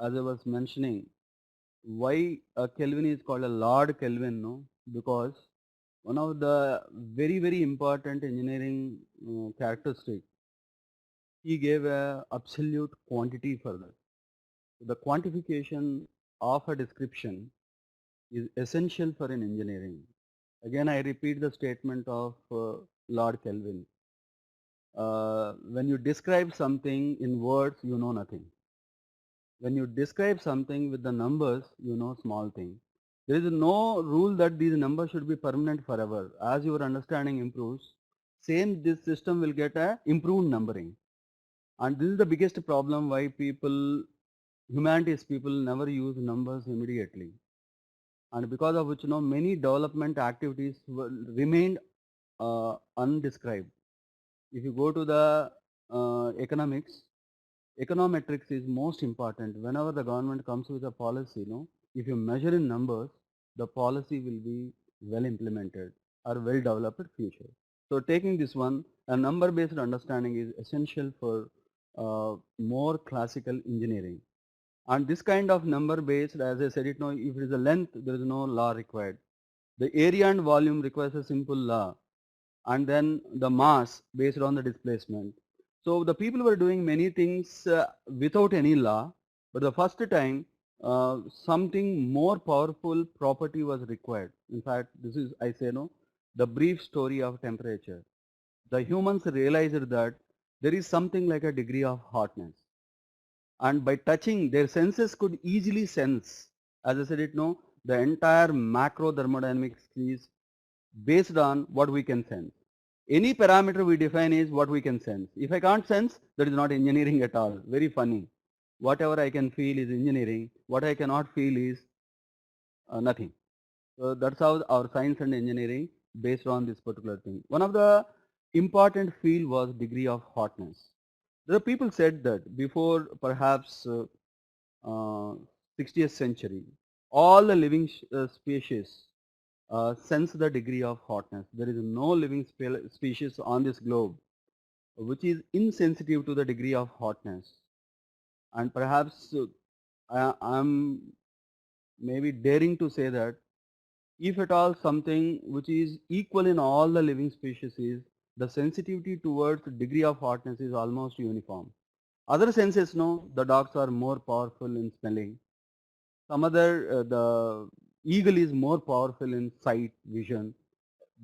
as I was mentioning, why a Kelvin is called a Lord Kelvin, no? Because one of the very, very important engineering characteristic, he gave a absolute quantity for that. The quantification of a description is essential for an engineering. Again, I repeat the statement of Lord Kelvin. When you describe something in words, you know nothing. When you describe something with the numbers, you know small thing. There is no rule that these numbers should be permanent forever. As your understanding improves, same this system will get a improved numbering. And this is the biggest problem why humanities people never use numbers immediately. And because of which, many development activities remained undescribed. If you go to the economics, econometrics is most important. Whenever the government comes with a policy, if you measure in numbers, the policy will be well implemented or well developed future. So taking this one, a number based understanding is essential for more classical engineering. And this kind of number based, as I said it now, if it is a length, there is no law required. The area and volume requires a simple law, and then the mass based on the displacement. So the people were doing many things without any law, but the first time something more powerful property was required. In fact, this is, I say no, the brief story of temperature. The humans realized that there is something like a degree of hotness, and by touching, their senses could easily sense, as I said it no, the entire macro thermodynamics is based on what we can sense. Any parameter we define is what we can sense. If I can't sense, that is not engineering at all. Very funny. Whatever I can feel is engineering. What I cannot feel is nothing. So that's how our science and engineering based on this particular thing. One of the important field was degree of hotness. The people said that before perhaps 60th century, all the living species sense the degree of hotness. There is no living species on this globe which is insensitive to the degree of hotness. And perhaps I'm maybe daring to say that if at all something which is equal in all the living species is, the sensitivity towards degree of hotness is almost uniform. Other senses, no, the dogs are more powerful in smelling. Some other, the eagle is more powerful in sight, vision.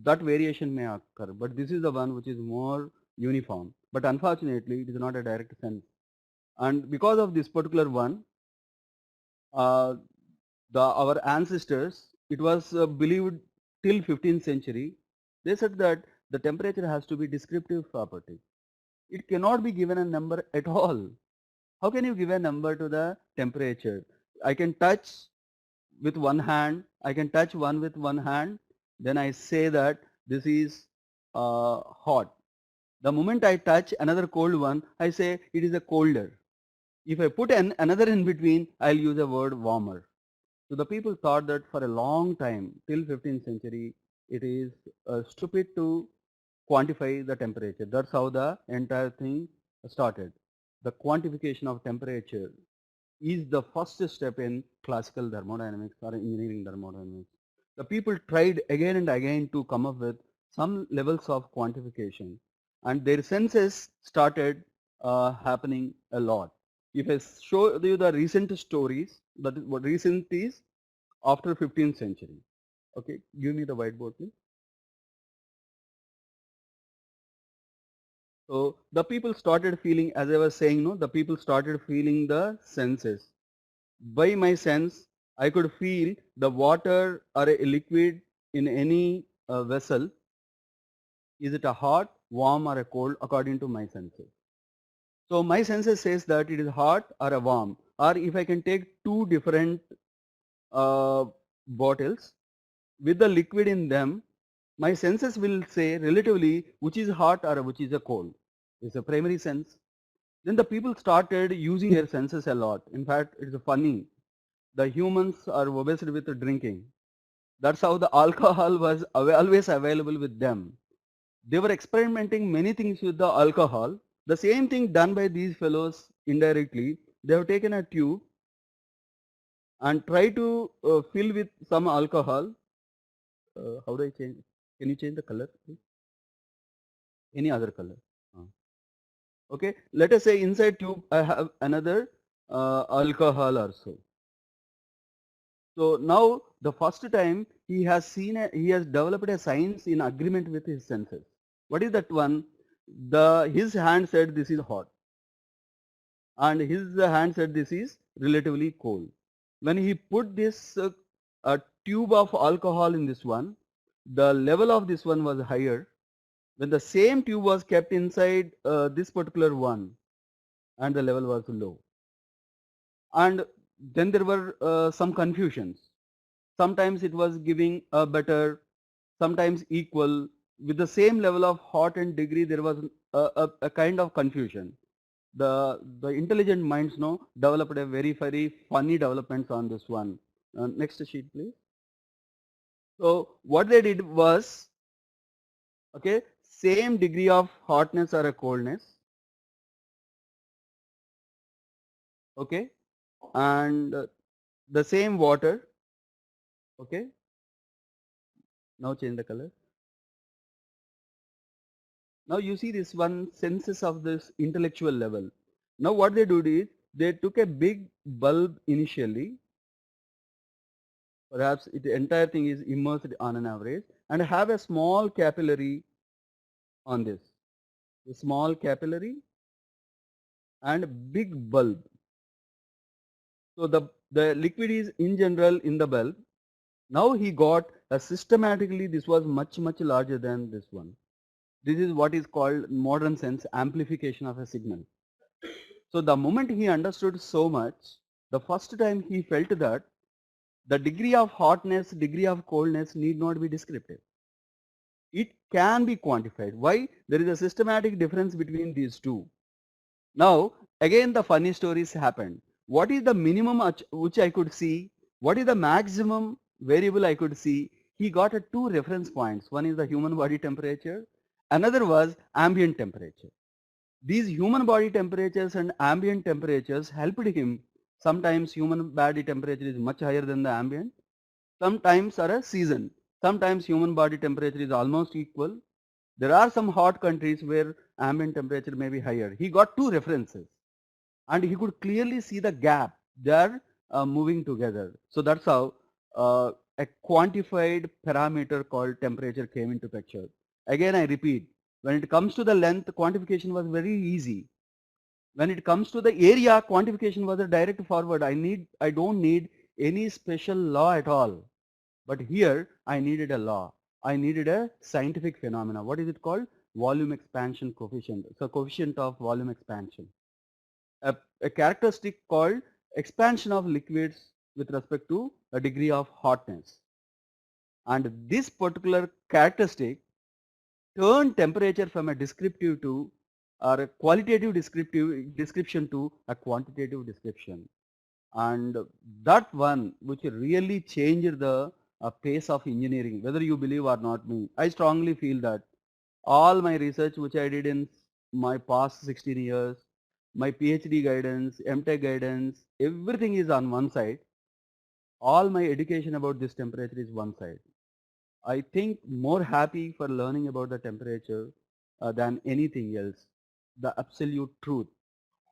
That variation may occur, but this is the one which is more uniform. But unfortunately, it is not a direct sense. And because of this particular one, uh, our ancestors, it was believed till 15th century, they said that the temperature has to be descriptive property. It cannot be given a number at all. How can you give a number to the temperature? I can touch with one hand, I can touch one with one hand, then I say that this is hot. The moment I touch another cold one, I say it is a colder. If I put another in between, I'll use a word warmer. So the people thought that for a long time, till 15th century, it is stupid to quantify the temperature. That's how the entire thing started. The quantification of temperature is the first step in classical thermodynamics or engineering thermodynamics. The people tried again and again to come up with some levels of quantification, and their senses started happening a lot. If I show you the recent stories, that is what recent is after 15th century. Okay, give me the whiteboard please. So the people started feeling, as I was saying, no, the people started feeling the senses. By my sense, I could feel the water or a liquid in any vessel. Is it a hot, warm or a cold according to my senses? So my senses says that it is hot or a warm. Or if I can take two different uh, bottles with the liquid in them, my senses will say relatively which is hot or which is a cold. It's a primary sense. Then the people started using their senses a lot. In fact, it's funny. The humans are obsessed with drinking. That's how the alcohol was always available with them. They were experimenting many things with the alcohol. The same thing done by these fellows indirectly. They have taken a tube and try to fill with some alcohol. How do I change? Can you change the color, please? Any other color? Uh, Okay, let us say inside tube I have another alcohol also. So now the first time he has he has developed a science in agreement with his senses. What is that one? His hand said this is hot, and his hand said this is relatively cold. When he put this tube of alcohol in this one, the level of this one was higher. When the same tube was kept inside this particular one, and the level was low. And then there were some confusions. Sometimes it was giving a better, sometimes equal. With the same level of hot and degree, there was a kind of confusion. The intelligent minds now developed a very funny developments on this one. Next sheet, please. So what they did was, okay, same degree of hotness or a coldness, okay, and the same water, okay. Now change the color. Now you see this one senses of this intellectual level. Now what they do is they took a big bulb initially, perhaps the entire thing is immersed on an average, and have a small capillary on this. A small capillary and big bulb. So the liquid is in general in the bulb. Now he got a systematically this was much larger than this one. This is what is called modern sense amplification of a signal. So the moment he understood so much, the first time he felt that the degree of hotness, degree of coldness need not be descriptive. It can be quantified. Why? There is a systematic difference between these two. Now, again the funny stories happened. What is the minimum which I could see? What is the maximum variable I could see? He got a two reference points. One is the human body temperature. Another was ambient temperature. These human body temperatures and ambient temperatures helped him. Sometimes human body temperature is much higher than the ambient. Sometimes are a season. Sometimes human body temperature is almost equal. There are some hot countries where ambient temperature may be higher. He got two references and he could clearly see the gap. They are moving together. So that's how a quantified parameter called temperature came into picture. Again, I repeat, when it comes to the length, quantification was very easy. When it comes to the area, quantification was a direct forward. I don't need any special law at all. But here I needed a law. I needed a scientific phenomena. What is it called? Volume expansion coefficient. So coefficient of volume expansion. A characteristic called expansion of liquids with respect to a degree of hotness. And this particular characteristic turned temperature from a descriptive to or a qualitative description to a quantitative description. And that one which really changed the pace of engineering, whether you believe or not me, I strongly feel that all my research which I did in my past 16 years, my PhD guidance, MTech guidance, everything is on one side. All my education about this temperature is one side. I think more happy for learning about the temperature than anything else. The absolute truth.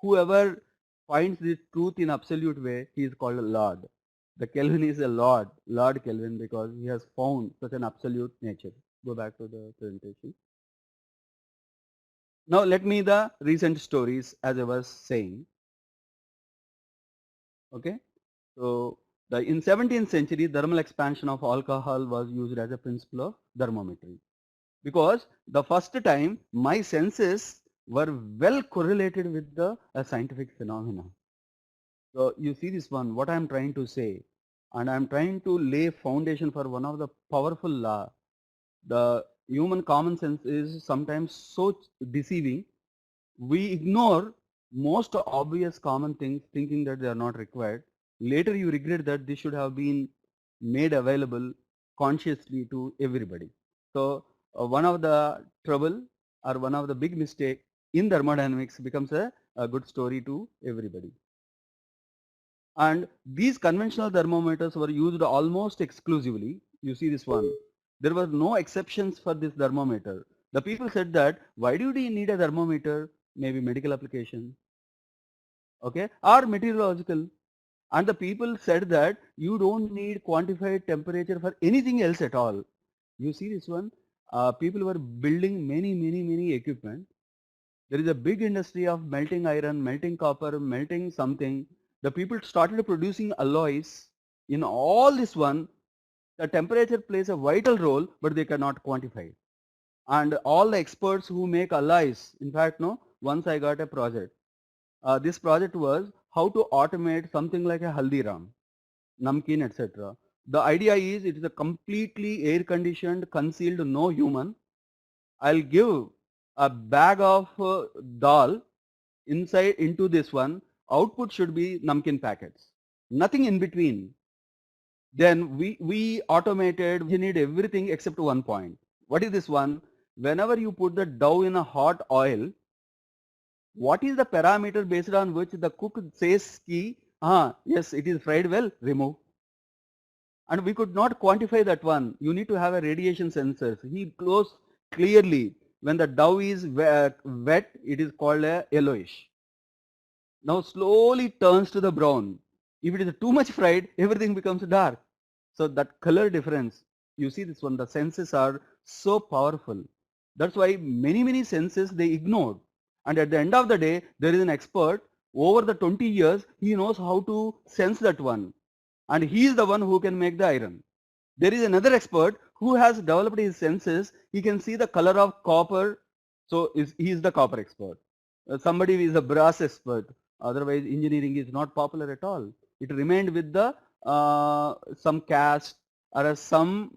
Whoever finds this truth in absolute way, he is called a Lord. The Kelvin is a Lord Kelvin, because he has found such an absolute nature. Go back to the presentation. Now let me the recent stories as I was saying. Okay. So in 17th century, thermal expansion of alcohol was used as a principle of thermometry. Because the first time my senses were well correlated with the scientific phenomena. So you see this one, what I am trying to say, and I am trying to lay foundation for one of the powerful law. The human common sense is sometimes so deceiving. We ignore most obvious common things thinking that they are not required. Later you regret that this should have been made available consciously to everybody. So one of the trouble or one of the big mistake in thermodynamics becomes a good story to everybody. And these conventional thermometers were used almost exclusively. You see this one. There were no exceptions for this thermometer. The people said that, why do we need a thermometer? Maybe medical application, okay, or meteorological. And the people said that you don't need quantified temperature for anything else at all. You see this one? People were building many equipment. There is a big industry of melting iron, melting copper, melting something. The people started producing alloys. In all this one, the temperature plays a vital role, but they cannot quantify. And all the experts who make alloys, in fact, no, once I got a project. This project was how to automate something like a haldiram, namkeen, etc. The idea is it is a completely air conditioned, concealed, no human. I'll give a bag of dal inside into this one. Output should be namkeen packets. Nothing in between. Then we automated, we need everything except one point. What is this one? Whenever you put the dough in a hot oil, what is the parameter based on which the cook says ki, yes, it is fried well, remove. And we could not quantify that one. You need to have a radiation sensors. He closed clearly. When the dough is wet, it is called a yellowish. Now slowly turns to the brown. If it is too much fried, everything becomes dark. So that color difference, you see this one, the senses are so powerful. That's why many senses they ignored. And at the end of the day, there is an expert. Over the 20 years, he knows how to sense that one. And he is the one who can make the iron. There is another expert who has developed his senses. He can see the color of copper. So he is the copper expert. Somebody is a brass expert. Otherwise, engineering is not popular at all. It remained with the some caste or some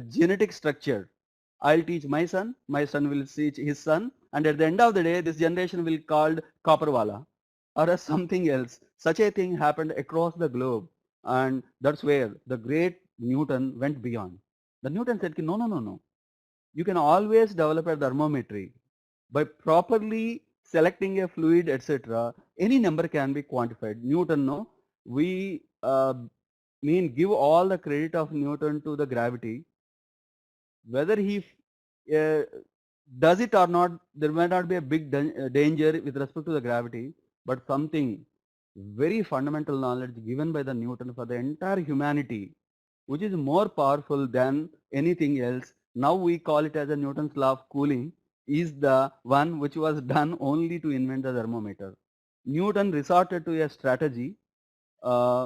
genetic structure. I'll teach my son will teach his son, and at the end of the day, this generation will called copperwala or something else. Such a thing happened across the globe, and that's where the great Newton went beyond. The Newton said, no. You can always develop a thermometry by properly selecting a fluid, etc. Any number can be quantified. Newton, no, we give all the credit of Newton to the gravity. Whether he uh, does it or not, there may not be a big danger with respect to the gravity, but something very fundamental knowledge given by the Newton for the entire humanity, which is more powerful than anything else. Now we call it as a Newton's law of cooling, is the one which was done only to invent the thermometer. Newton resorted to a strategy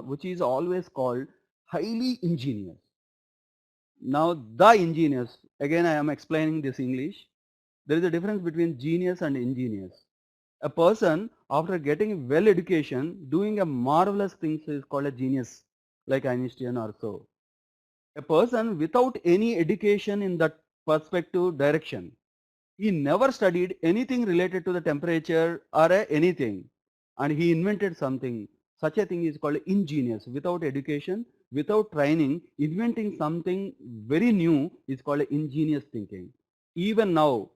which is always called highly ingenious. Now the ingenious, again I am explaining this English. There is a difference between genius and ingenious. A person after getting well education doing a marvelous things is called a genius, like Einstein or so. A person without any education in that perspective direction, he never studied anything related to the temperature or anything, and he invented something. Such a thing is called ingenious. Without education, without training, inventing something very new is called ingenious thinking. Even now,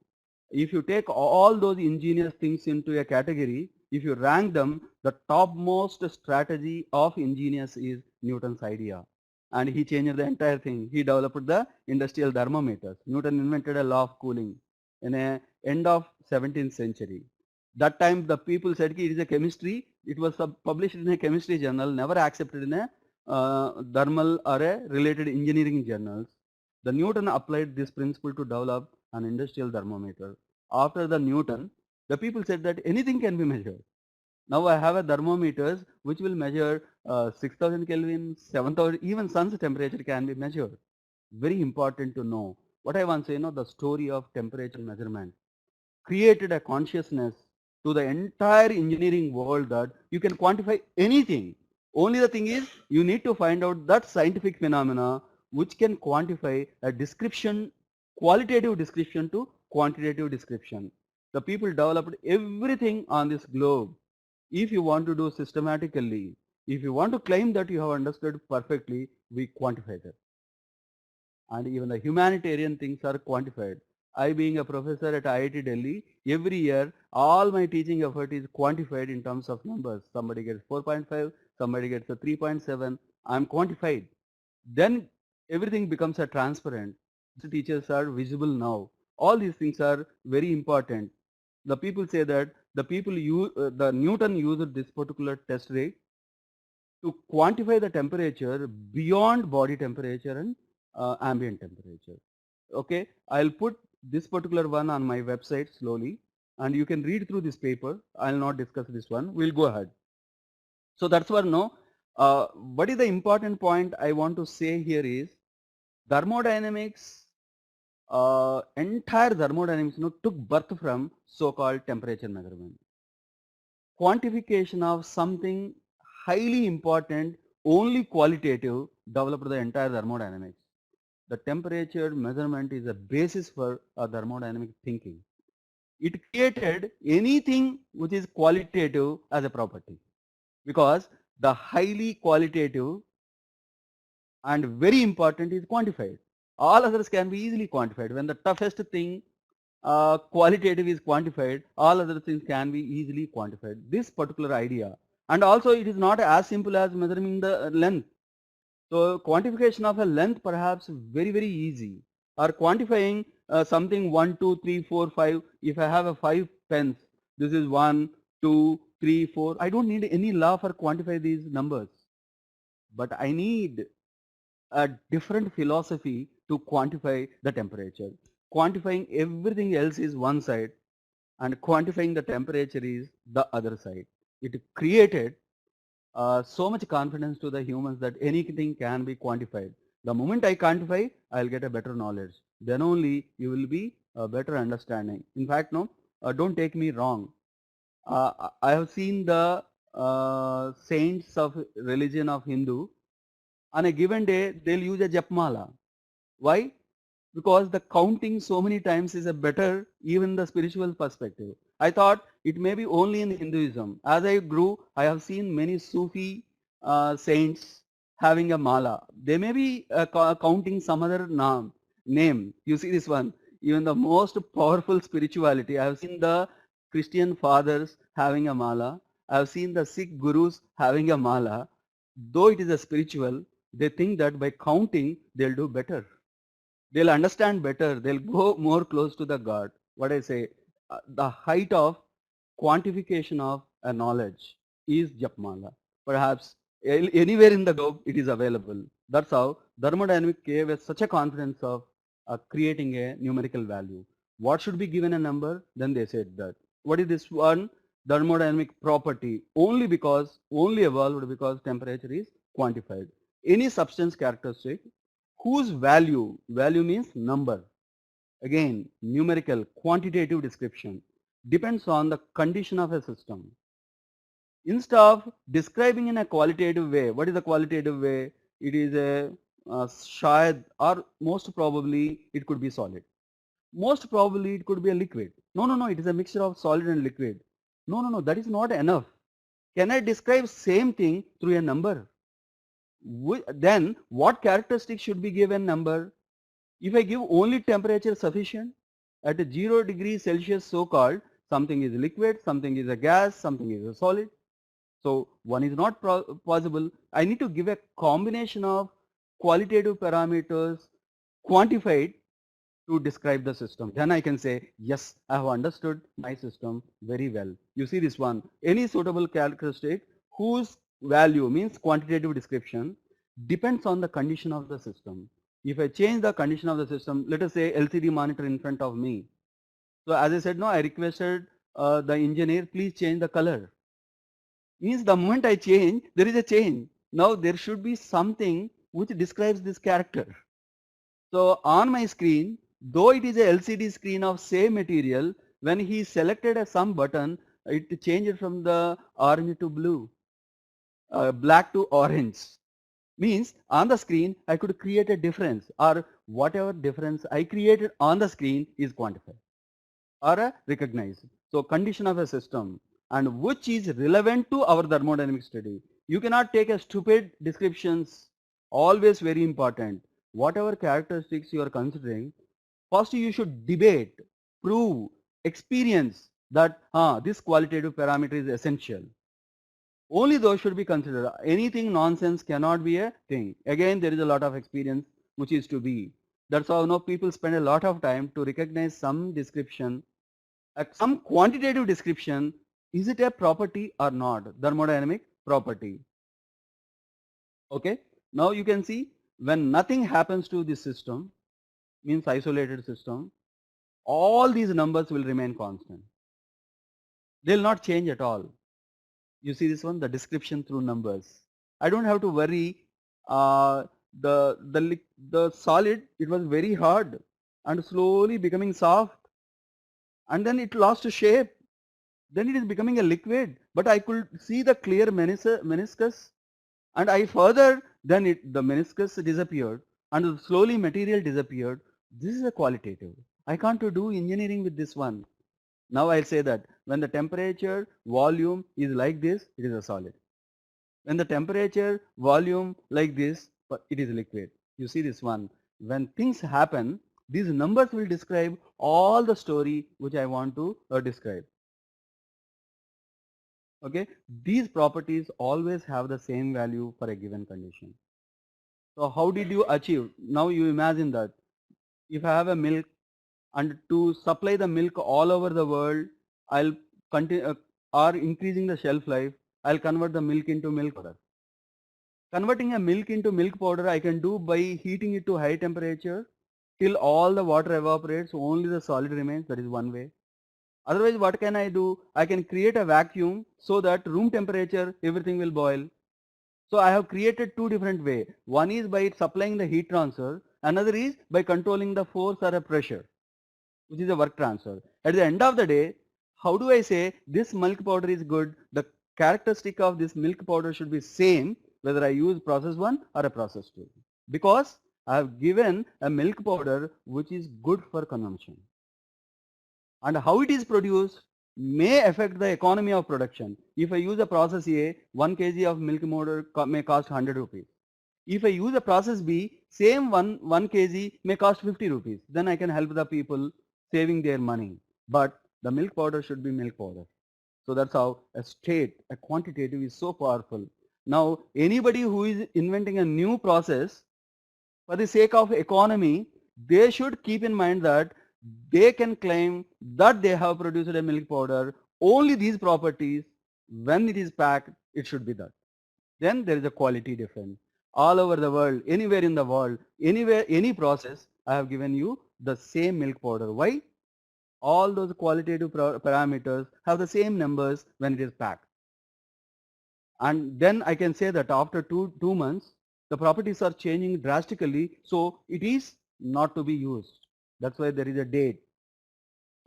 if you take all those ingenious things into a category, if you rank them, the topmost strategy of ingenious is Newton's idea. And he changed the entire thing. He developed the industrial thermometers. Newton invented a law of cooling in a end of 17th century. That time the people said it is a chemistry. It was published in a chemistry journal, never accepted in a thermal or a related engineering journals. The Newton applied this principle to develop an industrial thermometer. After the Newton, the people said that anything can be measured. Now I have a thermometers which will measure 6000 Kelvin, 7000, even sun's temperature can be measured. Very important to know. What I want to say, the story of temperature measurement created a consciousness to the entire engineering world that you can quantify anything. Only the thing is you need to find out that scientific phenomena which can quantify a description, qualitative description to quantitative description. The people developed everything on this globe. If you want to do systematically, if you want to claim that you have understood perfectly, we quantify that. And even the humanitarian things are quantified. I being a professor at IIT Delhi, every year all my teaching effort is quantified in terms of numbers. Somebody gets 4.5, somebody gets a 3.7, I'm quantified. Then everything becomes a transparent. The teachers are visible now. All these things are very important. The people say that the Newton used this particular test rate to quantify the temperature beyond body temperature and ambient temperature. Okay, I'll put this particular one on my website slowly and you can read through this paper. I'll not discuss this one. We'll go ahead. So that's what no. What is the important point I want to say here is thermodynamics, entire thermodynamics took birth from so-called temperature measurement. Quantification of something highly important, only qualitative, developed the entire thermodynamics. The temperature measurement is a basis for a thermodynamic thinking. It created anything which is qualitative as a property, because the highly qualitative and very important is quantified. All others can be easily quantified. When the toughest thing qualitative is quantified, all other things can be easily quantified. This particular idea, and also it is not as simple as measuring the length. So quantification of a length perhaps very easy, or quantifying something 1, 2, 3, 4, 5. If I have a 5 pens, this is 1, 2, 3, 4. I don't need any law for quantify these numbers, but I need a different philosophy to quantify the temperature. Quantifying everything else is one side and quantifying the temperature is the other side. It created so much confidence to the humans that anything can be quantified. The moment I quantify, I'll get a better knowledge. Then only you will be a better understanding. In fact, no, don't take me wrong. I have seen the saints of religion of Hindu. On a given day, they'll use a japmala. Why? Because the counting so many times is a better, even the spiritual perspective. I thought it may be only in Hinduism. As I grew, I have seen many Sufi saints having a mala. They may be counting some other name. You see this one. Even the most powerful spirituality. I have seen the Christian fathers having a mala. I have seen the Sikh gurus having a mala. Though it is a spiritual, they think that by counting, they'll do better. They'll understand better. They'll go more close to the God. What I say, the height of quantification of a knowledge is Japmala. Perhaps anywhere in the globe it is available. That's how thermodynamic gave us such a confidence of creating a numerical value. What should be given a number? Then they said that. What is this one? Thermodynamic property only evolved because temperature is quantified. Any substance characteristic whose value means number, again numerical, quantitative description, depends on the condition of a system. Instead of describing in a qualitative way, what is a qualitative way? It is a shayad, or most probably it could be solid. Most probably it could be a liquid. No, it is a mixture of solid and liquid. No, that is not enough. Can I describe same thing through a number? Then what characteristic should be given number? If I give only temperature sufficient, at a 0 degree Celsius so-called, something is liquid, something is a gas, something is a solid. So one is not possible. I need to give a combination of qualitative parameters quantified to describe the system. Then I can say, yes, I have understood my system very well. You see this one, any suitable characteristic whose value means quantitative description depends on the condition of the system. If I change the condition of the system, let us say LCD monitor in front of me. So as I said, no, I requested the engineer, please change the color. Means the moment I change, there is a change. Now there should be something which describes this character. So on my screen, though it is a LCD screen of same material, when he selected some button, it changed from the orange to blue, black to orange. Means on the screen, I could create a difference, or whatever difference I created on the screen is quantified or recognized. So condition of a system, and which is relevant to our thermodynamic study. You cannot take a stupid descriptions, always very important. Whatever characteristics you are considering, first you should debate, prove, experience that this qualitative parameter is essential. Only those should be considered. Anything nonsense cannot be a thing. Again, there is a lot of experience which is to be. That's how now people spend a lot of time to recognize some description, some quantitative description. Is it a property or not? Thermodynamic property. Okay. Now you can see when nothing happens to this system, means isolated system, all these numbers will remain constant. They will not change at all. You see this one, the description through numbers. I don't have to worry. The solid, it was very hard and slowly becoming soft, and then it lost shape. Then it is becoming a liquid. But I could see the clear meniscus, and I further, then the meniscus disappeared and slowly material disappeared. This is a qualitative. I can't do engineering with this one. Now I'll say that when the temperature volume is like this, it is a solid. When the temperature volume like this, it is liquid. You see this one. When things happen, these numbers will describe all the story which I want to describe. Okay, these properties always have the same value for a given condition. So how did you achieve? Now you imagine that if I have a milk, and to supply the milk all over the world, I'll continue or increasing the shelf life, I'll convert the milk into milk powder. Converting a milk into milk powder I can do by heating it to high temperature till all the water evaporates, only the solid remains. That is one way. Otherwise, what can I do? I can create a vacuum so that room temperature everything will boil. So I have created two different ways. One is by supplying the heat transfer, another is by controlling the force or a pressure, which is a work transfer. At the end of the day, how do I say this milk powder is good? The characteristic of this milk powder should be same whether I use process 1 or a process 2. Because I have given a milk powder which is good for consumption. And how it is produced may affect the economy of production. If I use a process A, 1 kg of milk powder may cost 100 rupees. If I use a process B, same 1 kg may cost 50 rupees. Then I can help the people saving their money. But the milk powder should be milk powder. So that's how a quantitative is so powerful. Now, anybody who is inventing a new process for the sake of economy, they should keep in mind that they can claim that they have produced a milk powder, only these properties, when it is packed, it should be that. Then there is a quality difference. All over the world, anywhere in the world, anywhere, any process, I have given you the same milk powder. Why? All those qualitative parameters have the same numbers when it is packed. And then I can say that after two months, the properties are changing drastically, so it is not to be used. That's why there is a date,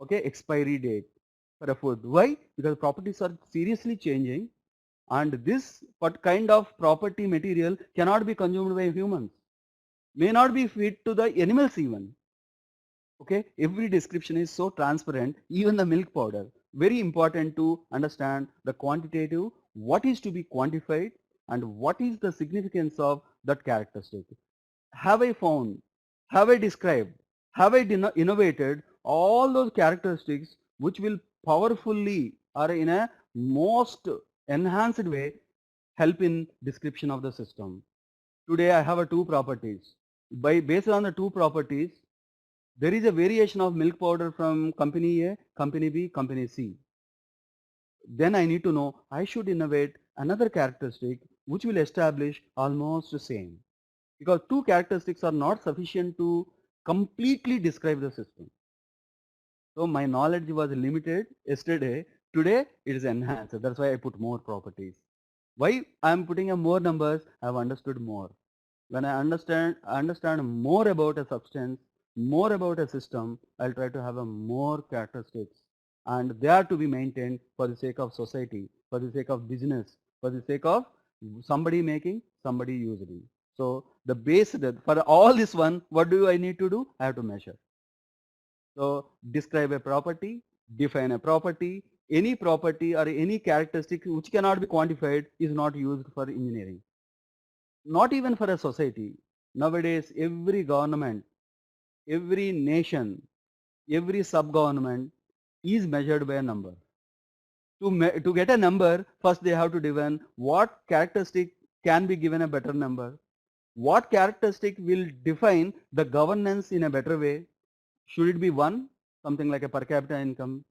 okay, expiry date for a food. Why? Because properties are seriously changing, and this kind of property material cannot be consumed by humans, may not be fit to the animals even. Okay, every description is so transparent, even the milk powder. Very important to understand the quantitative, what is to be quantified and what is the significance of that characteristic. Have I found, have I described, have I innovated all those characteristics which will powerfully or in a most enhanced way help in description of the system. Today I have a two properties. Based on the two properties, there is a variation of milk powder from company A, company B, company C. Then I need to know I should innovate another characteristic which will establish almost the same. Because two characteristics are not sufficient to completely describe the system. So my knowledge was limited yesterday. Today it is enhanced. That's why I put more properties. Why I am putting a more numbers? I have understood more. When I understand more about a substance, more about a system, I'll try to have a more characteristics, and they are to be maintained for the sake of society, for the sake of business, for the sake of somebody making, somebody using. So the base for all this one, what do I need to do? I have to measure. So describe a property, define a property, any property or any characteristic which cannot be quantified is not used for engineering. Not even for a society. Nowadays, every government, every nation, every sub-government is measured by a number. To get a number, first they have to define what characteristic can be given a better number, what characteristic will define the governance in a better way. Should it be one, something like a per capita income,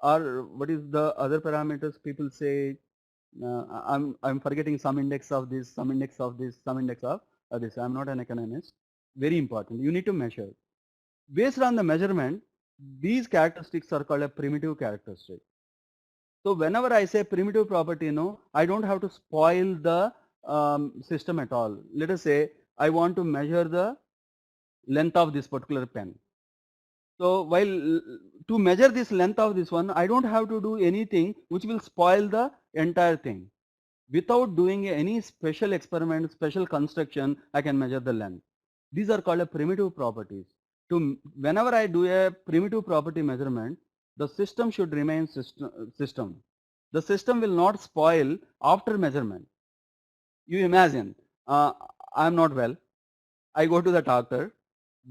or what is the other parameters people say, I'm forgetting some index of this, some index of this, some index of this. I'm not an economist. Very important. You need to measure. Based on the measurement, these characteristics are called a primitive characteristic. So whenever I say primitive property, I don't have to spoil the system at all. Let us say I want to measure the length of this particular pen. So while to measure this length of this one, I don't have to do anything which will spoil the entire thing. Without doing any special experiment, special construction, I can measure the length. These are called a primitive properties. Whenever I do a primitive property measurement, the system should remain system. The system will not spoil after measurement. You imagine, I'm not well. I go to the doctor.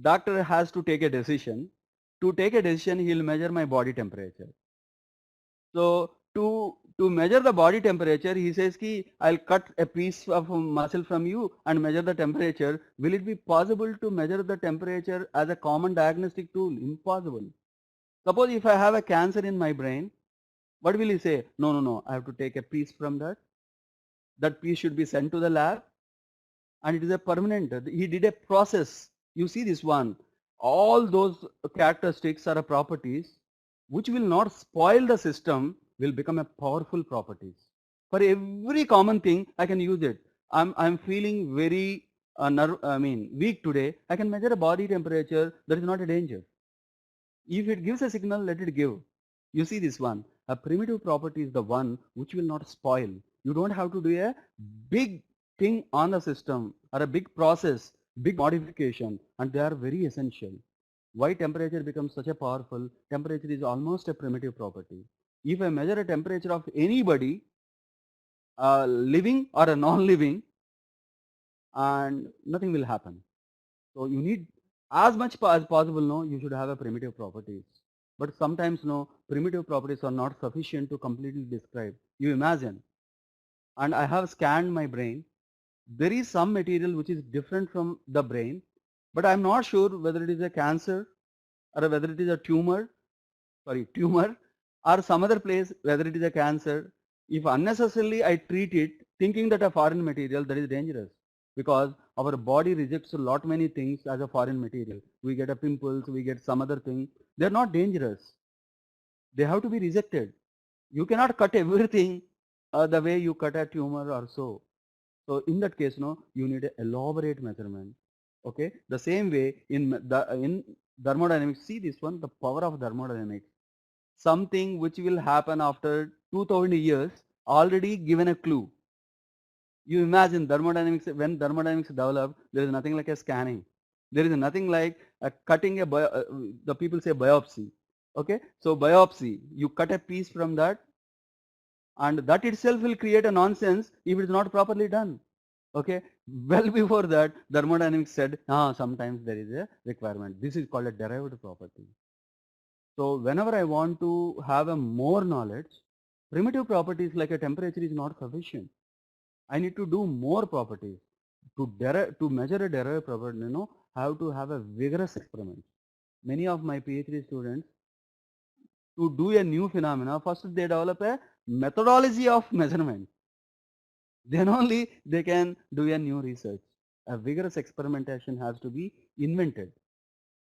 Doctor has to take a decision. To take a decision, he'll measure my body temperature. So to measure the body temperature, he says ki I'll cut a piece of muscle from you and measure the temperature. Will it be possible to measure the temperature as a common diagnostic tool? Impossible. Suppose if I have a cancer in my brain, what will he say? No, no, no, I have to take a piece from that. That piece should be sent to the lab and it is a permanent. He did a process. You see this one. All those characteristics are properties which will not spoil the system, will become a powerful properties. For every common thing, I can use it. I'm feeling very weak today. I can measure a body temperature. That is not a danger. If it gives a signal, let it give. You see this one. A primitive property is the one which will not spoil. You don't have to do a big thing on the system or a big process, big modification, and they are very essential. Why temperature becomes such a powerful? Temperature is almost a primitive property. If I measure a temperature of anybody, living or a non-living, and nothing will happen. So you need as much as possible, you should have a primitive properties. But sometimes, primitive properties are not sufficient to completely describe. You imagine, and I have scanned my brain. There is some material which is different from the brain, but I'm not sure whether it is a cancer or whether it is a tumor or some other place, whether it is a cancer. If unnecessarily I treat it thinking that a foreign material, that is dangerous, because our body rejects a lot many things as a foreign material. We get a pimples, we get some other thing. They're not dangerous. They have to be rejected. You cannot cut everything the way you cut a tumor or so. So in that case, you need an elaborate measurement. Okay. The same way in thermodynamics, see this one, the power of thermodynamics. Something which will happen after 2000 years already given a clue. You imagine thermodynamics, when thermodynamics developed, there is nothing like a scanning. There is nothing like cutting the people say biopsy. Okay, so biopsy, you cut a piece from that and that itself will create a nonsense if it is not properly done. Okay, well before that thermodynamics said, sometimes there is a requirement. This is called a derived property. So whenever I want to have a more knowledge, primitive properties like a temperature is not sufficient. I need to do more properties. To measure a derived property, I have to have a vigorous experiment. Many of my PhD students, to do a new phenomena, first they develop a methodology of measurement. Then only they can do a new research. A vigorous experimentation has to be invented.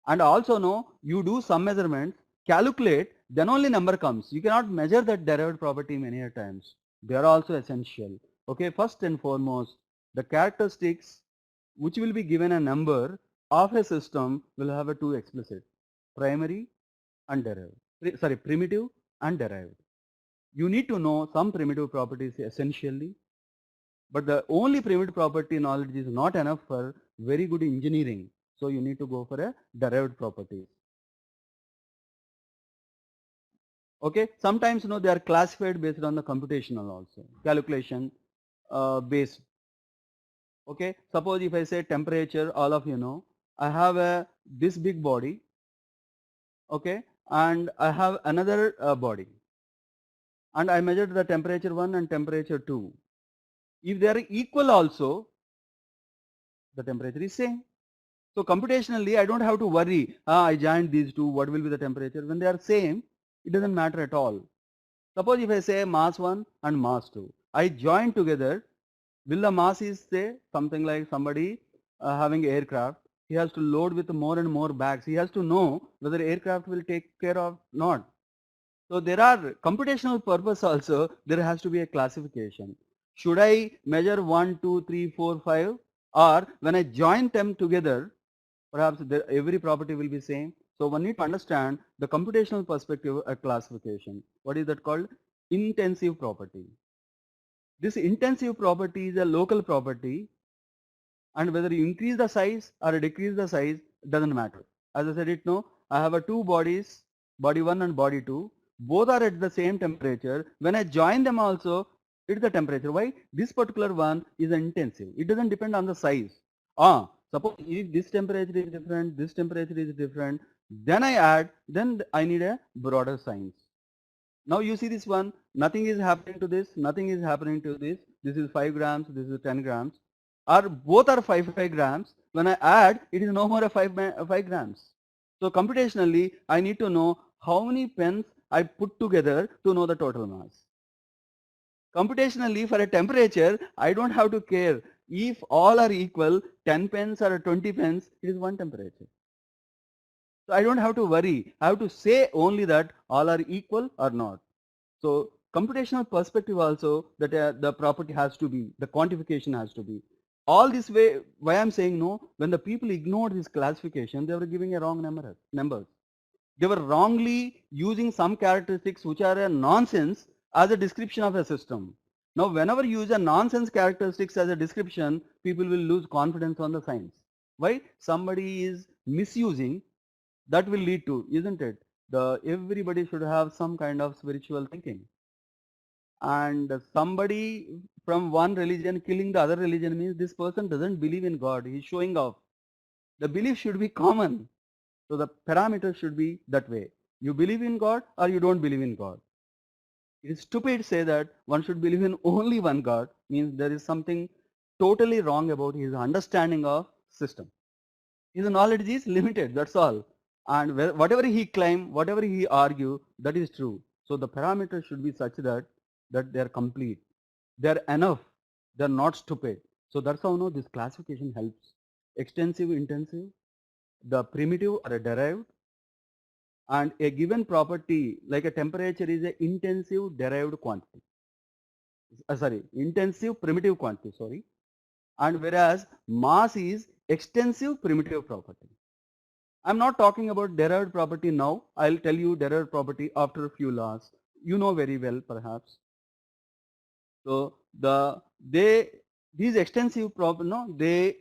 And also you do some measurements, calculate, then only number comes. You cannot measure that derived property many a times. They are also essential. Okay, first and foremost, the characteristics which will be given a number of a system will have a two explicit, primary and derived. Primitive and derived. You need to know some primitive properties essentially, but the only primitive property knowledge is not enough for very good engineering. So you need to go for a derived properties. Okay, sometimes they are classified based on the computational also, calculation based. Okay, suppose if I say temperature, all of you know, I have this big body, okay, and I have another body, and I measured the temperature 1 and temperature 2. If they are equal also, the temperature is same. So computationally, I don't have to worry, I joined these two, what will be the temperature? When they are same, it doesn't matter at all. Suppose if I say mass 1 and mass 2, I join together, will the mass is say something like somebody having aircraft, he has to load with more and more bags. He has to know whether aircraft will take care of not. So there are computational purpose also, there has to be a classification. Should I measure 1, 2, 3, 4, 5, or when I join them together, perhaps every property will be same. So one need to understand the computational perspective at classification. What is that called? Intensive property. This intensive property is a local property, and whether you increase the size or decrease the size doesn't matter. As I said it no, I have a two bodies, body 1 and body 2. Both are at the same temperature. When I join them also, it's the temperature. Why? This particular one is intensive. It doesn't depend on the size. Suppose if this temperature is different, this temperature is different, then I add, then I need a broader science. Now you see this one, nothing is happening to this, nothing is happening to this. This is 5 grams, this is 10 grams. Or both are 5 grams. When I add, it is no more a 5 grams. So computationally, I need to know how many pens I put together to know the total mass. Computationally, for a temperature, I don't have to care. If all are equal, 10 pens or 20 pens, it is one temperature. So I don't have to worry. I have to say only that all are equal or not. So computational perspective also that the property has to be, the quantification has to be. All this way, why I'm saying no, when the people ignored this classification, they were giving a wrong numbers. They were wrongly using some characteristics which are a nonsense as a description of a system. Now whenever you use a nonsense characteristics as a description, people will lose confidence on the science. Why? Somebody is misusing, that will lead to, isn't it? Everybody should have some kind of spiritual thinking. And somebody from one religion killing the other religion means this person doesn't believe in God. He's showing off. The belief should be common. So the parameter should be that way. You believe in God or you don't believe in God. It is stupid to say that one should believe in only one God, means there is something totally wrong about his understanding of system. His knowledge is limited, that's all. And whatever he claim, whatever he argue, that is true. So the parameters should be such that they are complete. They are enough. They are not stupid. So that's how no this classification helps. Extensive, intensive, the primitive or a derived, and a given property like a temperature is a intensive derived quantity. Intensive primitive quantity, sorry. And whereas mass is extensive primitive property. I'm not talking about derived property now. I'll tell you derived property after a few laws. You know very well perhaps. So these extensive property, no, they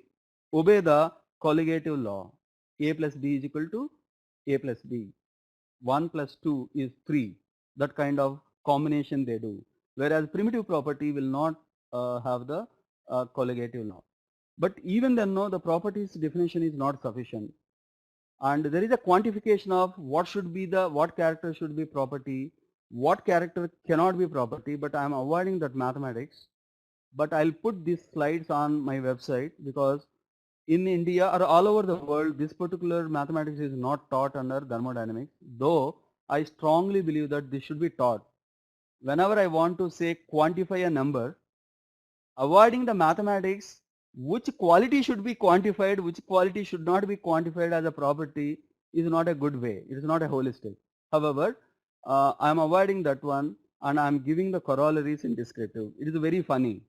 obey the colligative law. A plus B is equal to A plus B. 1 plus 2 is 3. That kind of combination they do. Whereas primitive property will not have the colligative law. But even then, no, the properties definition is not sufficient. And there is a quantification of what character should be property, what character cannot be property, but I am avoiding that mathematics. But I'll put these slides on my website because in India or all over the world, this particular mathematics is not taught under thermodynamics, though I strongly believe that this should be taught. Whenever I want to say quantify a number, avoiding the mathematics, which quality should be quantified, which quality should not be quantified as a property is not a good way. It is not a holistic. However, I am avoiding that one and I am giving the corollaries in descriptive. It is very funny.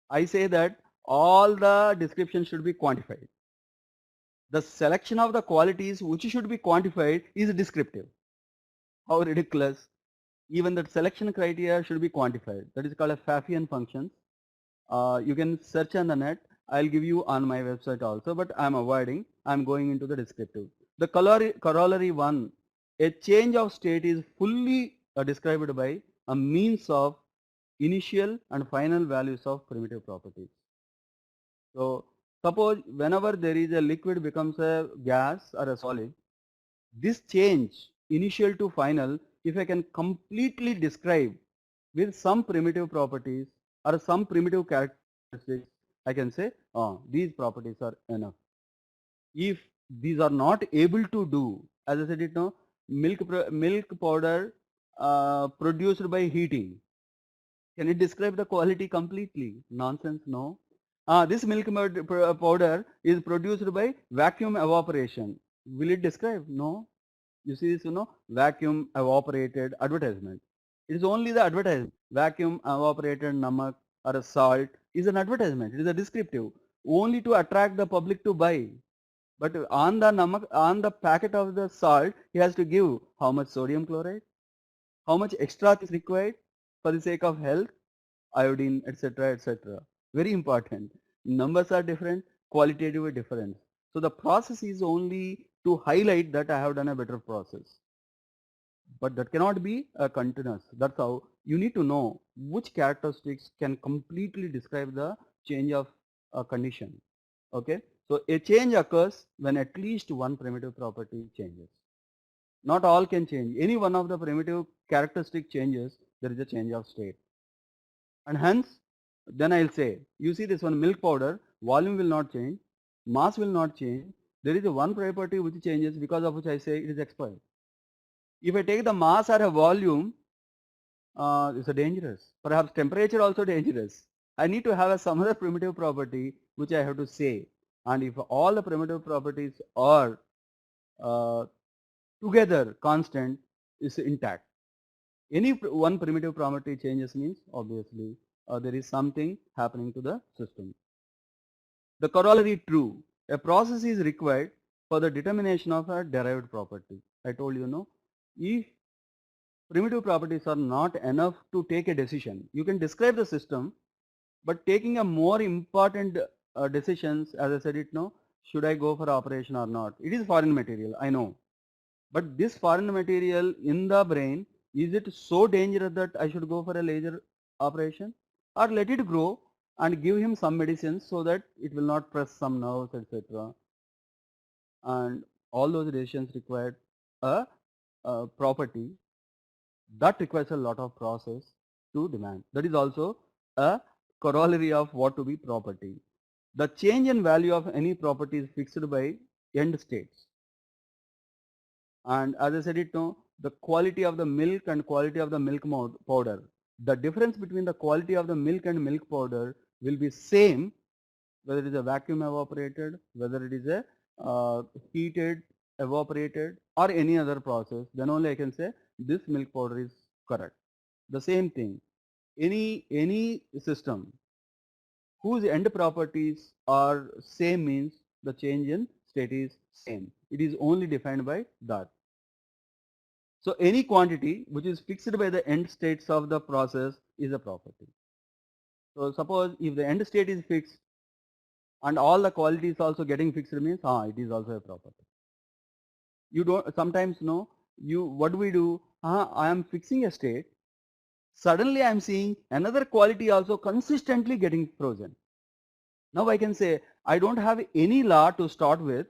I say that all the descriptions should be quantified. The selection of the qualities which should be quantified is descriptive. How ridiculous. Even that selection criteria should be quantified. That is called a Pfaffian function. You can search on the net. I'll give you on my website also, but I'm avoiding. I'm going into the descriptive. The corollary one, a change of state is fully described by a means of initial and final values of primitive properties. So suppose whenever there is a liquid becomes a gas or a solid, this change initial to final, if I can completely describe with some primitive properties or some primitive characteristics, I can say, these properties are enough. If these are not able to do, as I said it now, milk powder produced by heating, can it describe the quality completely? Nonsense, no. This powder is produced by vacuum evaporation. Will it describe? No. You see this, vacuum evaporated advertisement. It is only the advertisement. Vacuum evaporated namak or a salt is an advertisement. It is a descriptive, only to attract the public to buy. But on the namak, on the packet of the salt, he has to give how much sodium chloride, how much extra is required for the sake of health, iodine, etc., etc. Very important. Numbers are different, qualitative difference. So the process is only to highlight that I have done a better process. But that cannot be a continuous. That's how you need to know which characteristics can completely describe the change of a condition. Okay. So a change occurs when at least one primitive property changes. Not all can change. Any one of the primitive characteristic changes, there is a change of state. And hence, then I'll say, you see this one milk powder, volume will not change, mass will not change. There is a one property which changes, because of which I say it is expired. If I take the mass or a volume, it's a dangerous. Perhaps temperature also dangerous. I need to have some other primitive property which I have to say. And if all the primitive properties are uh, together constant, is intact. Any one primitive property changes means obviously there is something happening to the system. The corollary true. A process is required for the determination of a derived property. I told you, no, if primitive properties are not enough to take a decision, you can describe the system, but taking a more important decisions, as I said it, no, should I go for operation or not? It is foreign material, I know. But this foreign material in the brain, is it so dangerous that I should go for a laser operation? Or let it grow and give him some medicines so that it will not press some nerves, etc. And all those decisions required a property that requires a lot of process to demand. That is also a corollary of what to be property. The change in value of any property is fixed by end states. And as I said it now, the quality of the milk and quality of the milk powder. The difference between the quality of the milk and milk powder will be same whether it is a vacuum evaporated, whether it is a heated, evaporated or any other process. Then only I can say this milk powder is correct. The same thing, any system whose end properties are same means the change in state is same. It is only defined by that. So any quantity which is fixed by the end states of the process is a property. So suppose if the end state is fixed and all the quality is also getting fixed means it is also a property. You don't sometimes know what do we do? I am fixing a state. Suddenly I am seeing another quality also consistently getting frozen. Now I can say I don't have any law to start with,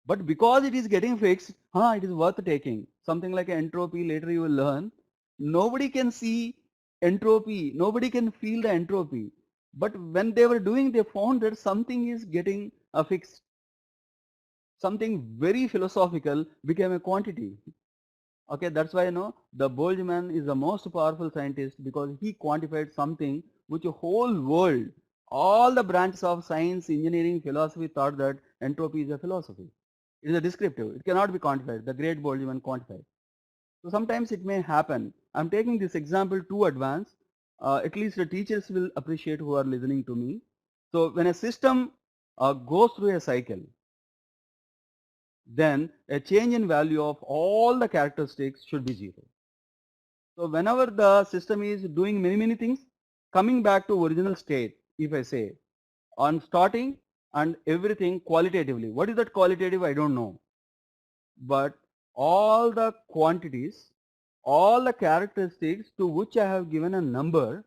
but because it is getting fixed, it is worth taking. Something like entropy, later you will learn. Nobody can see entropy, nobody can feel the entropy. But when they were doing, they found that something is getting fixed. Something very philosophical became a quantity. Okay, that's why the Boltzmann is the most powerful scientist, because he quantified something which the whole world, all the branches of science, engineering, philosophy thought that entropy is a philosophy. It is a descriptive. It cannot be quantified. The great Boltzmann quantified. So sometimes it may happen. I'm taking this example too advanced. At least the teachers will appreciate who are listening to me. So when a system goes through a cycle, then a change in value of all the characteristics should be 0. So whenever the system is doing many things, coming back to original state, if I say, on starting and everything qualitatively, what is that qualitative? I don't know. But all the quantities, all the characteristics to which I have given a number,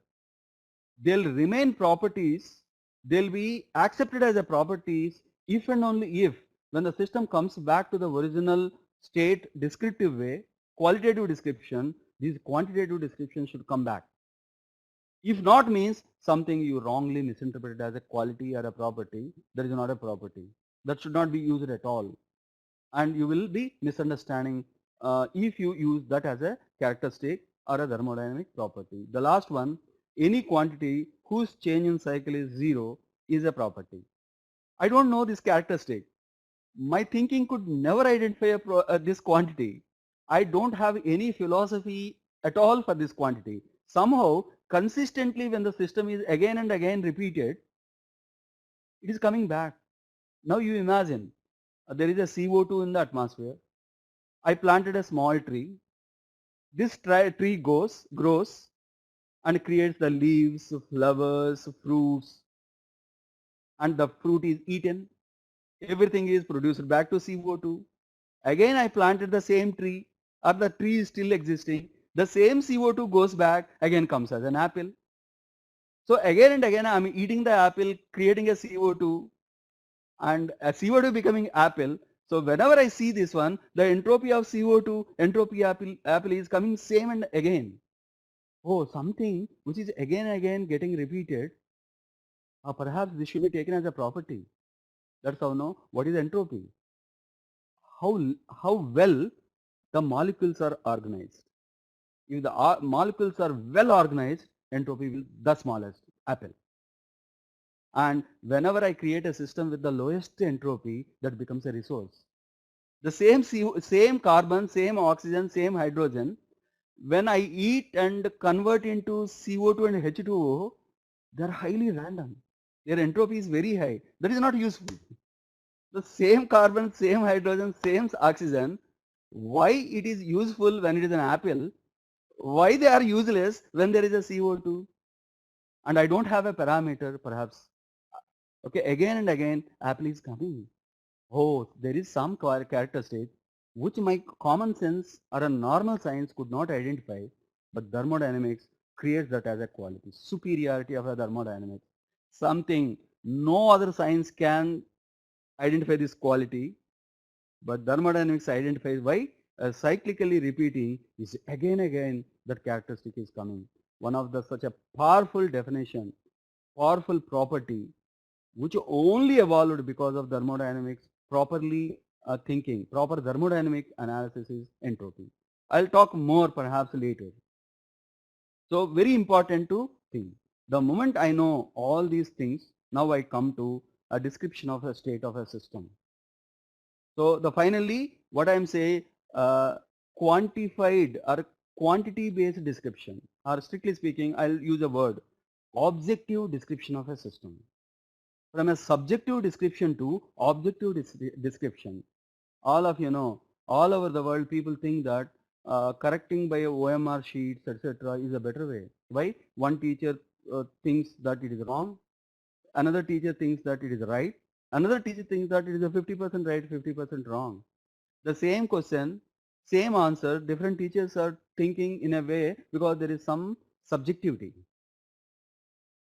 they'll remain properties, they'll be accepted as a properties if and only if, when the system comes back to the original state descriptive way, qualitative description, these quantitative descriptions should come back. If not means something you wrongly misinterpreted as a quality or a property, that is not a property. That should not be used at all. And you will be misunderstanding if you use that as a characteristic or a thermodynamic property. The last one, any quantity whose change in cycle is zero is a property. I don't know this characteristic. My thinking could never identify this quantity. I don't have any philosophy at all for this quantity. Somehow, consistently when the system is again and again repeated, it is coming back. Now you imagine, there is a CO2 in the atmosphere. I planted a small tree. This tree grows and creates the leaves, flowers, fruits, and the fruit is eaten. Everything is produced back to CO2. Again I planted the same tree, or the tree is still existing. The same CO2 goes back, again comes as an apple. So again and again I am eating the apple, creating a CO2, and a CO2 becoming apple. So whenever I see this one, the entropy of CO2, entropy apple is coming same and again. Oh, something which is again and again getting repeated, perhaps this should be taken as a property. That's how know what is entropy. How, how well the molecules are organized. If the molecules are well organized, entropy will the smallest, apple. And whenever I create a system with the lowest entropy, that becomes a resource. The same carbon, same oxygen, same hydrogen, when I eat and convert into CO2 and H2O, they are highly random. Their entropy is very high. That is not useful. The same carbon, same hydrogen, same oxygen, why it is useful when it is an apple, why they are useless when there is a CO2? And I don't have a parameter perhaps. Okay, again and again, apple is coming. Oh, there is some characteristic which my common sense or a normal science could not identify, but thermodynamics creates that as a quality, superiority of a thermodynamics. Something no other science can identify this quality, but thermodynamics identifies why cyclically repeating is again that characteristic is coming. One of the such a powerful definition, powerful property which only evolved because of thermodynamics properly thinking, proper thermodynamic analysis is entropy. I'll talk more perhaps later. So very important to think. The moment I know all these things, now I come to a description of a state of a system. So the finally what I am saying, quantified or quantity based description, or strictly speaking I'll use a word, objective description of a system. From a subjective description to objective description. All of you know, all over the world people think that correcting by OMR sheets etc. is a better way. Why? One teacher thinks that it is wrong, another teacher thinks that it is right, another teacher thinks that it is a 50% right, 50% wrong. The same question, same answer, different teachers are thinking in a way because there is some subjectivity.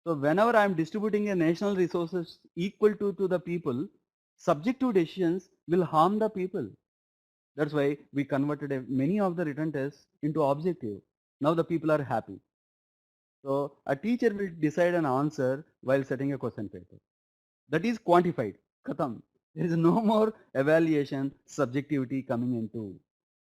So whenever I am distributing a national resources equal to the people, subjective decisions will harm the people. That's why we converted many of the written tests into objective. Now the people are happy. So a teacher will decide an answer while setting a question paper. That is quantified. Khatam. There is no more evaluation, subjectivity coming into.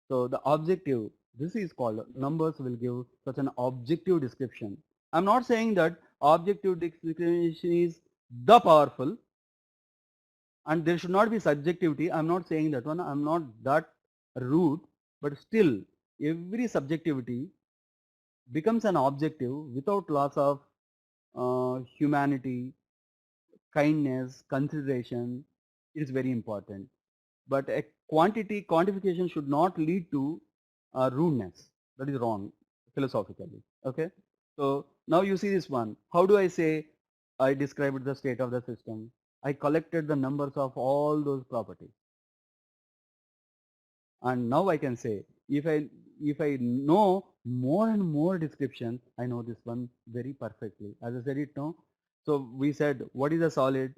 So the objective, this is called, numbers will give such an objective description. I'm not saying that objective description is the powerful and there should not be subjectivity. I'm not saying that one. I'm not that rude, but still every subjectivity becomes an objective without loss of humanity, kindness, consideration. It is very important. But a quantification should not lead to rudeness. That is wrong philosophically. Okay. So now you see this one. How do I say I described the state of the system? I collected the numbers of all those properties. And now I can say if I know more and more description, I know this one very perfectly. As I said it now. So we said what is a solid?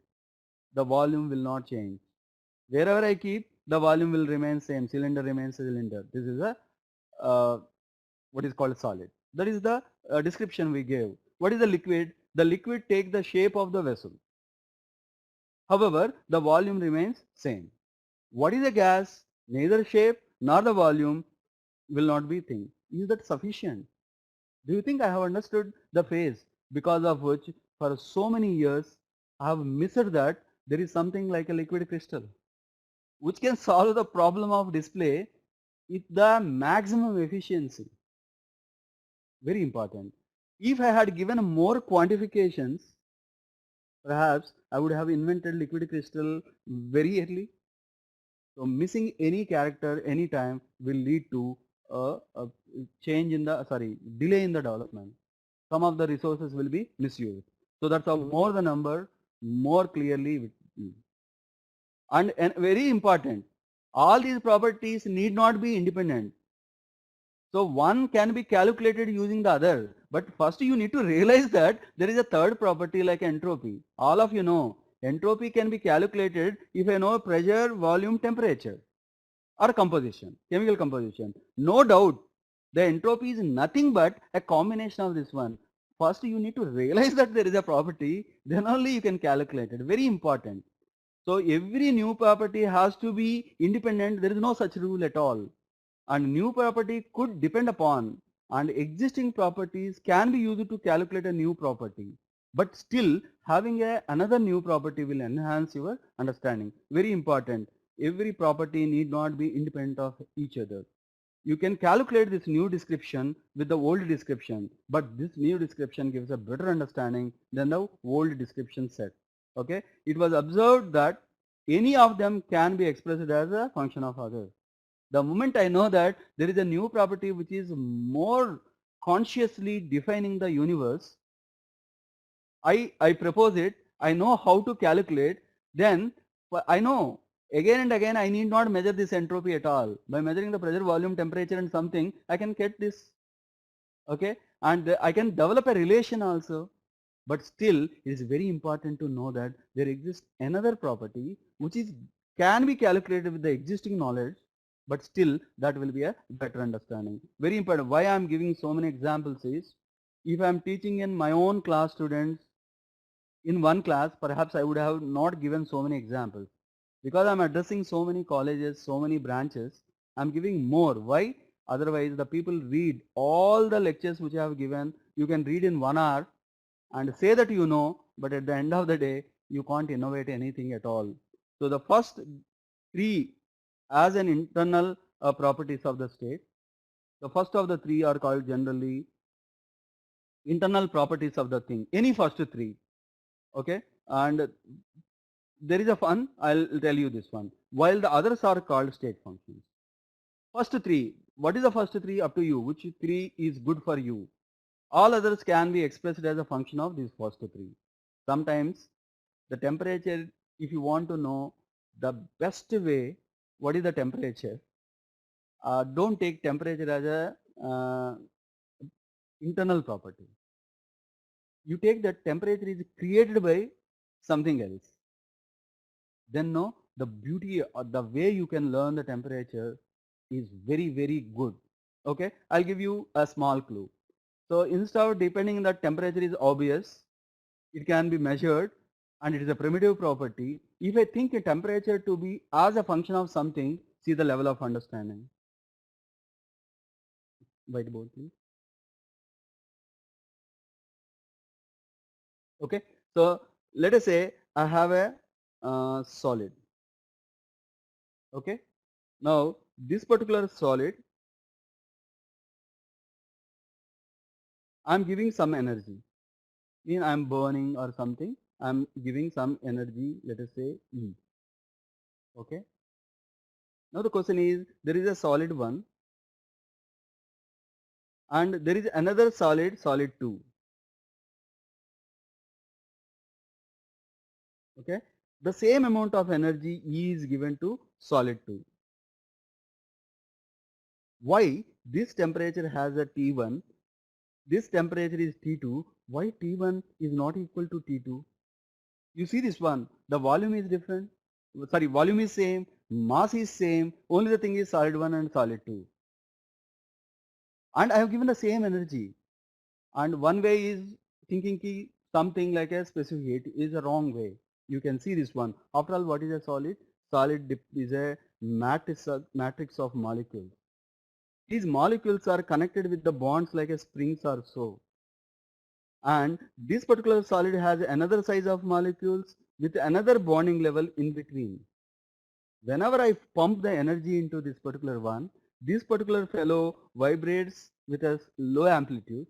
The volume will not change. Wherever I keep, the volume will remain same. Cylinder remains cylinder. This is a what is called solid. That is the description we gave. What is the liquid? The liquid takes the shape of the vessel. However, the volume remains same. What is a gas? Neither shape nor the volume will not be thing. Is that sufficient? Do you think I have understood the phase because of which for so many years I have missed that there is something like a liquid crystal which can solve the problem of display with the maximum efficiency. Very important. If I had given more quantifications, perhaps I would have invented liquid crystal very early. So missing any character any time will lead to a change in the, delay in the development. Some of the resources will be misused. So that's how more the number, more clearly. And very important, all these properties need not be independent. So one can be calculated using the other. But first you need to realize that there is a third property like entropy. All of you know entropy can be calculated if I know pressure, volume, temperature or composition, chemical composition. No doubt the entropy is nothing but a combination of this one. First you need to realize that there is a property, then only you can calculate it. Very important. So every new property has to be independent. There is no such rule at all. And new property could depend upon and existing properties can be used to calculate a new property. But still having another new property will enhance your understanding. Very important. Every property need not be independent of each other. You can calculate this new description with the old description, but this new description gives a better understanding than the old description set. Okay, it was observed that any of them can be expressed as a function of other. The moment I know that there is a new property which is more consciously defining the universe, I propose it, I know how to calculate, then I know again and again I need not measure this entropy at all. By measuring the pressure, volume, temperature and something, I can get this. Okay, and I can develop a relation also. But still it is very important to know that there exists another property which is can be calculated with the existing knowledge, but still that will be a better understanding. Very important. Why I am giving so many examples is, if I am teaching in my own class students in one class, perhaps I would have not given so many examples. Because I am addressing so many colleges, so many branches, I am giving more. Why? Otherwise the people read all the lectures which I have given. You can read in 1 hour and say that you know, but at the end of the day you can't innovate anything at all. So the first three as an internal properties of the state, the first of the three are called generally internal properties of the thing, any first three. Okay, and there is a fun, I'll tell you this one, while the others are called state functions. First three, what is the first three? Up to you, which three is good for you. All others can be expressed as a function of these first three. Sometimes the temperature, if you want to know the best way, what is the temperature? Don't take temperature as a internal property. You take that temperature is created by something else. Then no, the beauty or the way you can learn the temperature is very, very good. Okay, I'll give you a small clue. So instead of depending that temperature is obvious, it can be measured and it is a primitive property. If I think a temperature to be as a function of something, see the level of understanding. Whiteboard please. Okay, so let us say I have a solid. Okay, now this particular solid, I'm giving some energy. Mean I'm burning or something. I'm giving some energy. Let us say E. Okay. Now the question is, there is a solid one, and there is another solid, solid 2. Okay. The same amount of energy E is given to solid 2. Why this temperature has a T1, this temperature is T2, why T1 is not equal to T2? You see this one, the volume is different, sorry, volume is same, mass is same, only the thing is solid 1 and solid 2. And I have given the same energy. And one way is thinking ki something like a specific heat is a wrong way. You can see this one. After all, what is a solid? Solid is a matrix of molecules. These molecules are connected with the bonds like a springs or so. And this particular solid has another size of molecules with another bonding level in between. Whenever I pump the energy into this particular one, this particular fellow vibrates with a low amplitude,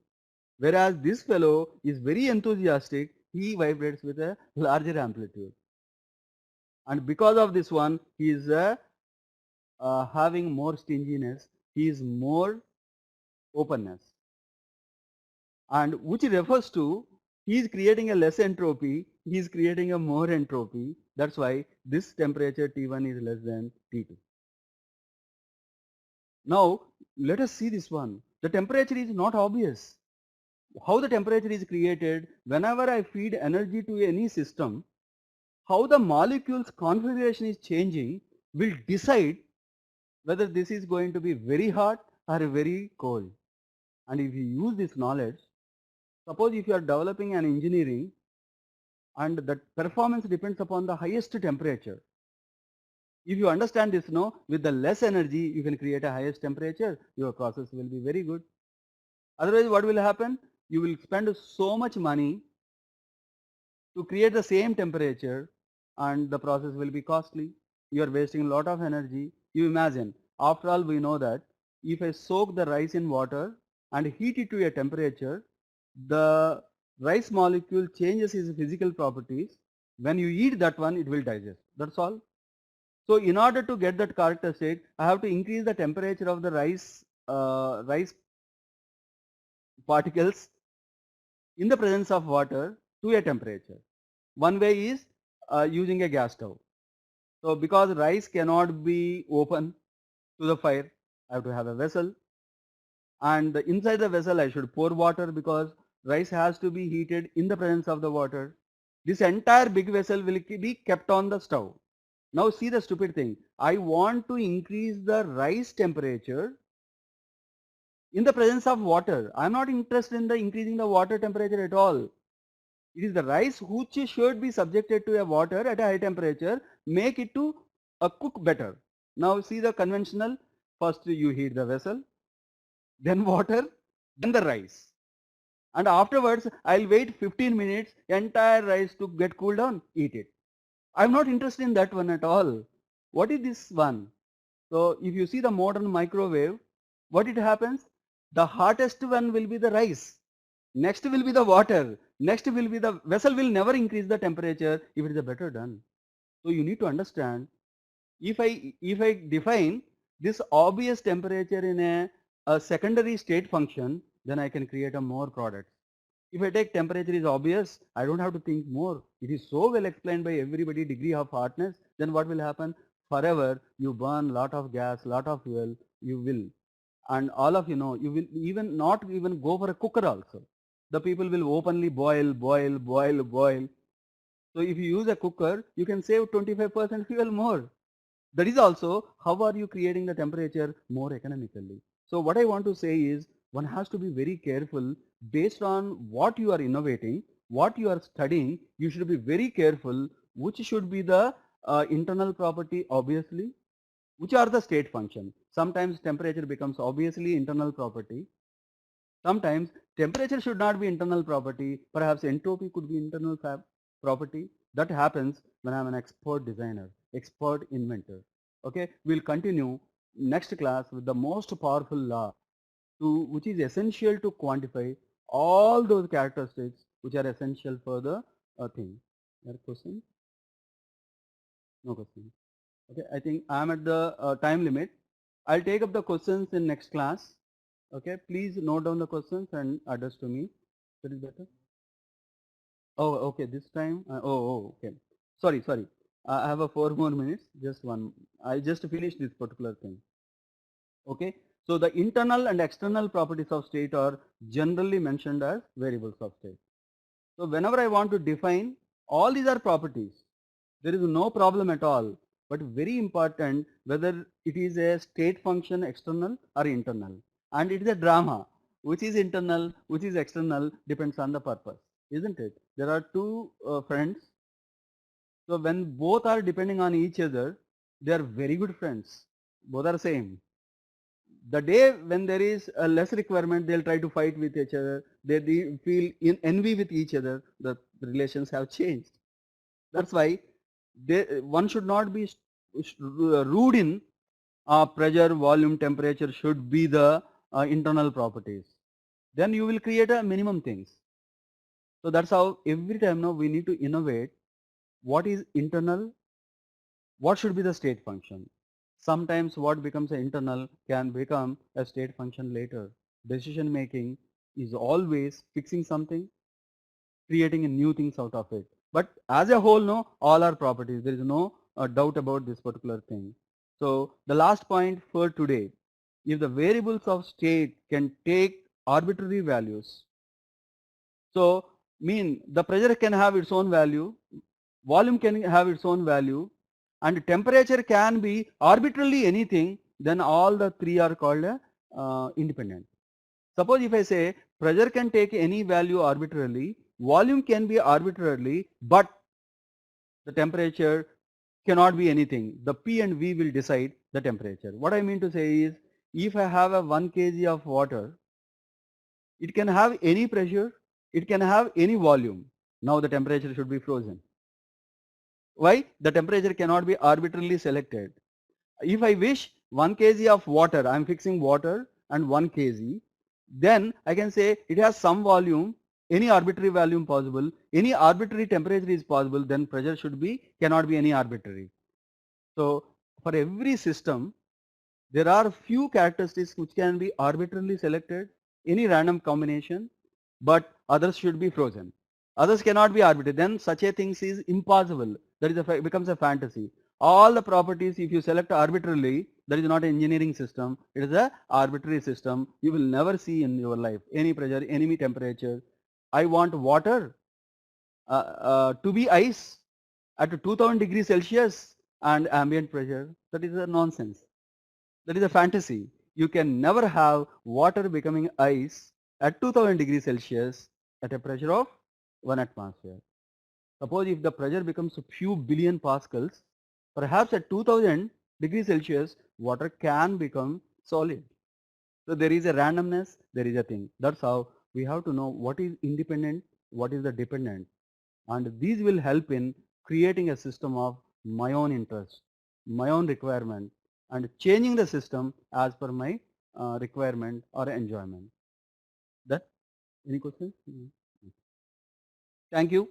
whereas this fellow is very enthusiastic, he vibrates with a larger amplitude. And because of this one, he is having more stinginess, he is more openness. And which refers to he is creating a less entropy, he is creating a more entropy. That's why this temperature T1 is less than T2. Now let us see this one. The temperature is not obvious. How the temperature is created, whenever I feed energy to any system, how the molecules configuration is changing will decide whether this is going to be very hot or very cold. And if you use this knowledge, suppose if you are developing an engineering and the performance depends upon the highest temperature. If you understand this, no, with the less energy, you can create a highest temperature, your process will be very good. Otherwise, what will happen? You will spend so much money to create the same temperature and the process will be costly. You are wasting a lot of energy. You imagine, after all, we know that if I soak the rice in water and heat it to a temperature, the rice molecule changes its physical properties. When you eat that one, it will digest. That's all. So in order to get that characteristic, I have to increase the temperature of the rice particles in the presence of water to a temperature. One way is using a gas stove. So because rice cannot be open to the fire, I have to have a vessel, and inside the vessel I should pour water because rice has to be heated in the presence of the water. This entire big vessel will be kept on the stove. Now see the stupid thing. I want to increase the rice temperature in the presence of water. I am not interested in the increasing the water temperature at all. It is the rice which should be subjected to a water at a high temperature, make it to cook better. Now see the conventional, first you heat the vessel, then water, then the rice. And afterwards I'll wait 15 minutes, entire rice to get cooled down, eat it. I'm not interested in that one at all. What is this one? So if you see the modern microwave, what it happens? The hottest one will be the rice. Next will be the water. Next will be the vessel will never increase the temperature if it is a better done. So you need to understand, if I define this obvious temperature in a secondary state function, then I can create a more products. If I take temperature is obvious, I don't have to think more. It is so well explained by everybody, degree of hotness, then what will happen? Forever you burn lot of gas, lot of fuel, you will. And all of you know, you will even not even go for a cooker also. The people will openly boil, boil, boil, boil. So if you use a cooker, you can save 25% fuel more. That is also how are you creating the temperature more economically. So what I want to say is one has to be very careful based on what you are innovating, what you are studying. You should be very careful which should be the internal property obviously, which are the state function. Sometimes temperature becomes obviously internal property. Sometimes temperature should not be internal property. Perhaps entropy could be internal property. That happens when I'm an expert designer, expert inventor. Okay, we'll continue next class with the most powerful law which is essential to quantify all those characteristics which are essential for the thing. Any question? No question. Okay, I think I'm at the time limit. I'll take up the questions in next class. Okay, please note down the questions and address to me. That is better. Oh, okay. This time. Okay. Sorry. I have a 4 more minutes. Just one. I just finished this particular thing. Okay. So the internal and external properties of state are generally mentioned as variables of state. So whenever I want to define, all these are properties. There is no problem at all. But very important whether it is a state function external or internal. And it is a drama. Which is internal, which is external depends on the purpose. isn't it? There are two friends. So when both are depending on each other, they are very good friends. Both are same. The day when there is a less requirement, they'll try to fight with each other. They feel in envy with each other. The relations have changed. That's why one should not be rude in pressure, volume, temperature should be the internal properties. Then you will create a minimum things. So that's how every time now we need to innovate what is internal, what should be the state function. Sometimes what becomes an internal can become a state function later. Decision making is always fixing something, creating a new things out of it. But as a whole, no, all are properties. There is no doubt about this particular thing. So the last point for today, if the variables of state can take arbitrary values, so mean the pressure can have its own value, volume can have its own value, and temperature can be arbitrarily anything, then all the three are called independent. Suppose if I say pressure can take any value arbitrarily, volume can be arbitrarily, but the temperature cannot be anything. The P and V will decide the temperature. What I mean to say is, if I have a 1 kg of water, it can have any pressure, it can have any volume. Now the temperature should be frozen. Why? The temperature cannot be arbitrarily selected. If I wish 1 kg of water, I am fixing water and 1 kg, then I can say it has some volume, any arbitrary volume possible, any arbitrary temperature is possible, then pressure should be, cannot be any arbitrary. So for every system, there are few characteristics which can be arbitrarily selected, any random combination, but others should be frozen. Others cannot be arbitrary. Then such a thing is impossible. That is becomes a fantasy. All the properties, if you select arbitrarily, that is not an engineering system. It is a arbitrary system. You will never see in your life any pressure, any temperature. I want water to be ice at 2000 degrees Celsius and ambient pressure. That is a nonsense. That is a fantasy. You can never have water becoming ice at 2000 degrees Celsius at a pressure of 1 atmosphere. Suppose if the pressure becomes a few billion pascals, perhaps at 2000 degrees Celsius, water can become solid. So there is a randomness, there is a thing. That's how we have to know what is independent, what is the dependent. And these will help in creating a system of my own interest, my own requirement, and changing the system as per my requirement or enjoyment. That any questions? Thank you.